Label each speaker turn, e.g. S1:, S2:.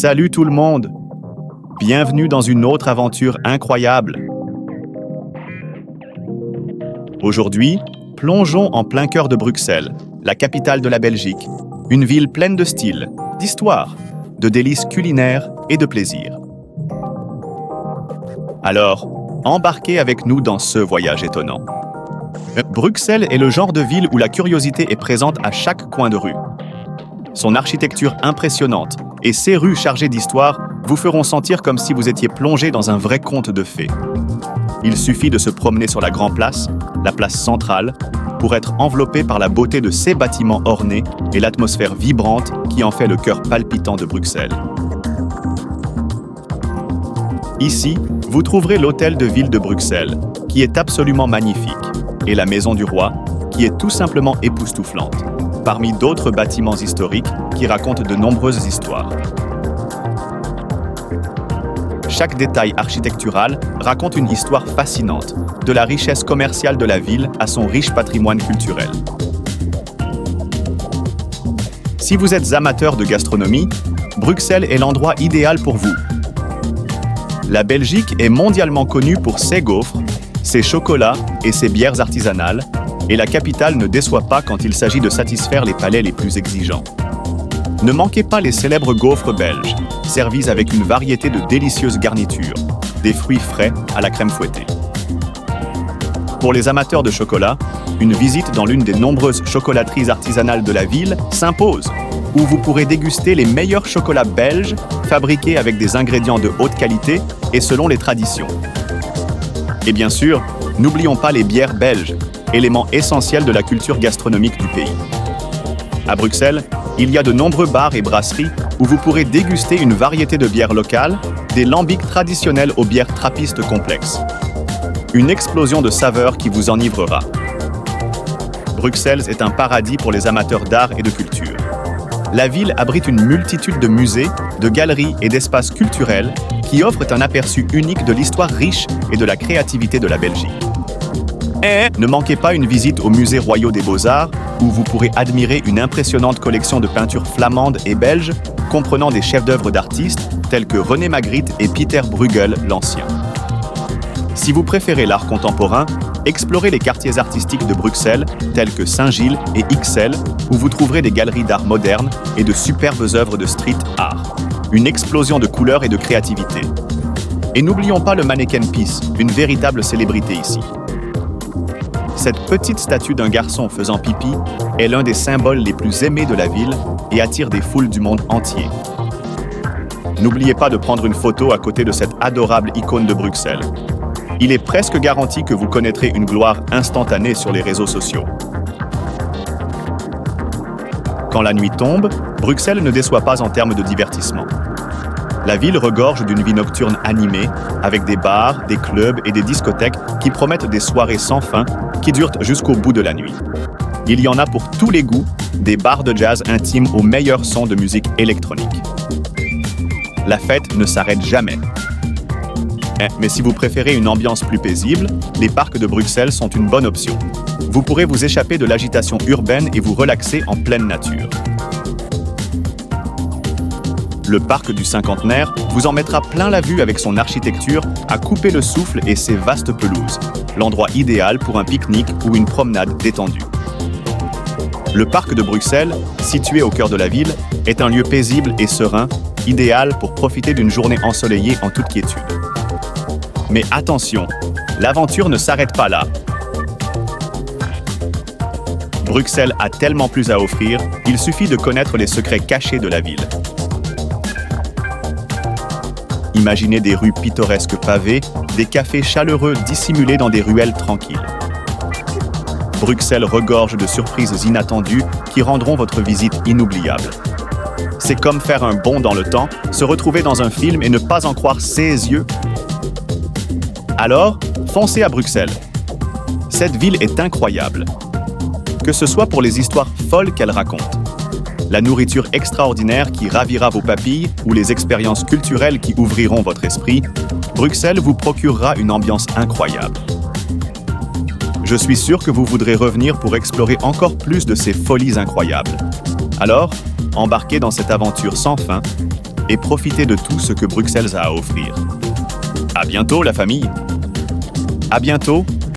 S1: Salut tout le monde! Bienvenue dans une autre aventure incroyable. Aujourd'hui, plongeons en plein cœur de Bruxelles, la capitale de la Belgique, une ville pleine de style, d'histoire, de délices culinaires et de plaisir. Alors, embarquez avec nous dans ce voyage étonnant. Bruxelles est le genre de ville où la curiosité est présente à chaque coin de rue. Son architecture impressionnante et ses rues chargées d'histoire vous feront sentir comme si vous étiez plongé dans un vrai conte de fées. Il suffit de se promener sur la Grand Place, la place centrale, pour être enveloppé par la beauté de ces bâtiments ornés et l'atmosphère vibrante qui en fait le cœur palpitant de Bruxelles. Ici, vous trouverez l'hôtel de ville de Bruxelles, qui est absolument magnifique, et la Maison du Roi, qui est tout simplement époustouflante, parmi d'autres bâtiments historiques qui racontent de nombreuses histoires. Chaque détail architectural raconte une histoire fascinante, de la richesse commerciale de la ville à son riche patrimoine culturel. Si vous êtes amateur de gastronomie, Bruxelles est l'endroit idéal pour vous. La Belgique est mondialement connue pour ses gaufres, ses chocolats et ses bières artisanales, et la capitale ne déçoit pas quand il s'agit de satisfaire les palais les plus exigeants. Ne manquez pas les célèbres gaufres belges, servies avec une variété de délicieuses garnitures, des fruits frais à la crème fouettée. Pour les amateurs de chocolat, une visite dans l'une des nombreuses chocolateries artisanales de la ville s'impose, où vous pourrez déguster les meilleurs chocolats belges, fabriqués avec des ingrédients de haute qualité et selon les traditions. Et bien sûr, n'oublions pas les bières belges, élément essentiel de la culture gastronomique du pays. À Bruxelles, il y a de nombreux bars et brasseries où vous pourrez déguster une variété de bières locales, des lambics traditionnels aux bières trappistes complexes. Une explosion de saveurs qui vous enivrera. Bruxelles est un paradis pour les amateurs d'art et de culture. La ville abrite une multitude de musées, de galeries et d'espaces culturels qui offrent un aperçu unique de l'histoire riche et de la créativité de la Belgique. Et ne manquez pas une visite au Musée royal des Beaux-Arts, où vous pourrez admirer une impressionnante collection de peintures flamandes et belges, comprenant des chefs-d'œuvre d'artistes tels que René Magritte et Pieter Bruegel l'Ancien. Si vous préférez l'art contemporain, explorez les quartiers artistiques de Bruxelles, tels que Saint-Gilles et Ixelles, où vous trouverez des galeries d'art moderne et de superbes œuvres de street art. Une explosion de couleurs et de créativité. Et n'oublions pas le Mannequin Peace, une véritable célébrité ici. Cette petite statue d'un garçon faisant pipi est l'un des symboles les plus aimés de la ville et attire des foules du monde entier. N'oubliez pas de prendre une photo à côté de cette adorable icône de Bruxelles. Il est presque garanti que vous connaîtrez une gloire instantanée sur les réseaux sociaux. Quand la nuit tombe, Bruxelles ne déçoit pas en termes de divertissement. La ville regorge d'une vie nocturne animée, avec des bars, des clubs et des discothèques qui promettent des soirées sans fin qui durent jusqu'au bout de la nuit. Il y en a pour tous les goûts, des bars de jazz intimes aux meilleurs sons de musique électronique. La fête ne s'arrête jamais. Mais si vous préférez une ambiance plus paisible, les parcs de Bruxelles sont une bonne option. Vous pourrez vous échapper de l'agitation urbaine et vous relaxer en pleine nature. Le parc du Cinquantenaire vous en mettra plein la vue avec son architecture à couper le souffle et ses vastes pelouses, l'endroit idéal pour un pique-nique ou une promenade détendue. Le parc de Bruxelles, situé au cœur de la ville, est un lieu paisible et serein, idéal pour profiter d'une journée ensoleillée en toute quiétude. Mais attention, l'aventure ne s'arrête pas là. Bruxelles a tellement plus à offrir, il suffit de connaître les secrets cachés de la ville. Imaginez des rues pittoresques pavées, des cafés chaleureux dissimulés dans des ruelles tranquilles. Bruxelles regorge de surprises inattendues qui rendront votre visite inoubliable. C'est comme faire un bond dans le temps, se retrouver dans un film et ne pas en croire ses yeux. Alors, foncez à Bruxelles. Cette ville est incroyable. Que ce soit pour les histoires folles qu'elle raconte, la nourriture extraordinaire qui ravira vos papilles ou les expériences culturelles qui ouvriront votre esprit, Bruxelles vous procurera une ambiance incroyable. Je suis sûr que vous voudrez revenir pour explorer encore plus de ces folies incroyables. Alors, embarquez dans cette aventure sans fin et profitez de tout ce que Bruxelles a à offrir. À bientôt, la famille! À bientôt